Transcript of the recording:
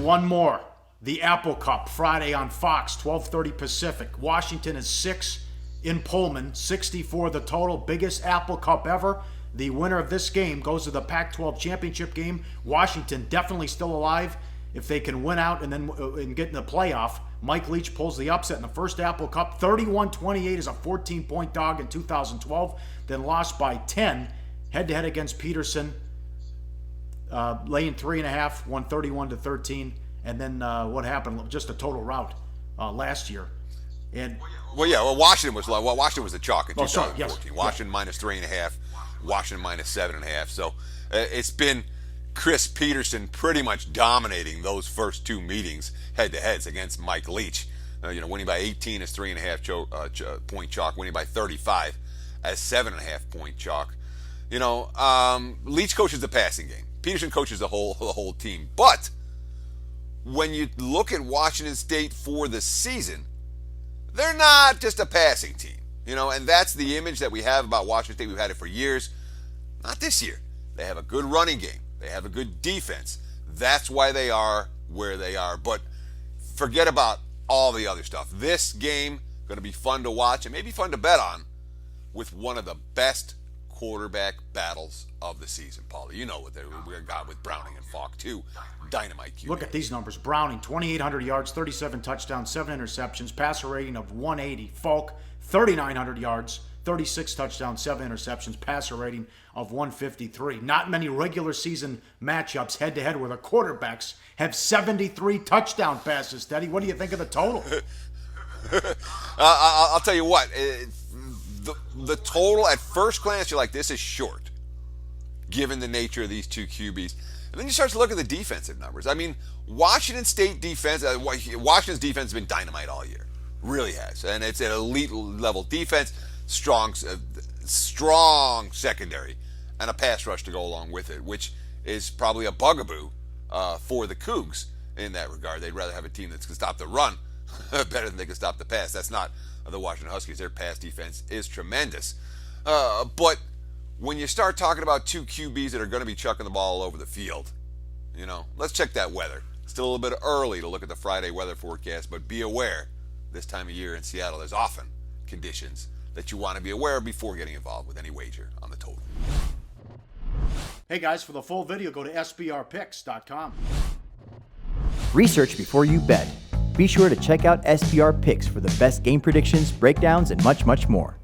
one more. The Apple Cup, Friday on Fox, 12:30 Pacific. Washington is 6 in Pullman, 64 the total. Biggest Apple Cup ever. The winner of this game goes to the Pac-12 championship game. Washington definitely still alive. If they can win out and then get in the playoff, Mike Leach pulls the upset in the first Apple Cup. 31-28 is a 14-point dog in 2012. Then lost by 10 head-to-head against Peterson. Laying 3.5, won 31-13. And then what happened? Just a total rout last year. And Washington was the chalk in 2014. Yes. Washington minus 3.5, Washington minus 7.5. So it's been Chris Peterson pretty much dominating those first two meetings head-to-heads against Mike Leach. Winning by 18 is 3.5 point chalk. Winning by 35 as 7.5 point chalk. Leach coaches the passing game. Peterson coaches the whole team. But when you look at Washington State for the season, they're not just a passing team. And that's the image that we have about Washington State. We've had it for years. Not this year. They have a good running game. They have a good defense. That's why they are where they are. But forget about all the other stuff. This game going to be fun to watch and maybe fun to bet on with one of the best quarterback battles of the season, Paulie. You know what we got with Browning and Falk, too. Dynamite QB. Look at these numbers. Browning, 2,800 yards, 37 touchdowns, 7 interceptions, passer rating of 180. Falk, 3,900 yards, 36 touchdowns, 7 interceptions, passer rating of 153. Not many regular season matchups head-to-head where the quarterbacks have 73 touchdown passes. Teddy, what do you think of the total? I'll tell you what. The total, at first glance, you're like, this is short, given the nature of these two QBs. And then you start to look at the defensive numbers. I mean, Washington State defense, Washington's defense has been dynamite all year. Really has. And it's an elite level defense, strong secondary, and a pass rush to go along with it, which is probably a bugaboo for the Cougs in that regard. They'd rather have a team that can stop the run better than they can stop the pass. That's not the Washington Huskies. Their pass defense is tremendous. But when you start talking about two QBs that are going to be chucking the ball all over the field, let's check that weather. Still a little bit early to look at the Friday weather forecast, but be aware this time of year in Seattle, there's often conditions that you want to be aware of before getting involved with any wager on the total. Hey guys, for the full video, go to sbrpicks.com. Research before you bet. Be sure to check out SBR Picks for the best game predictions, breakdowns, and much, much more.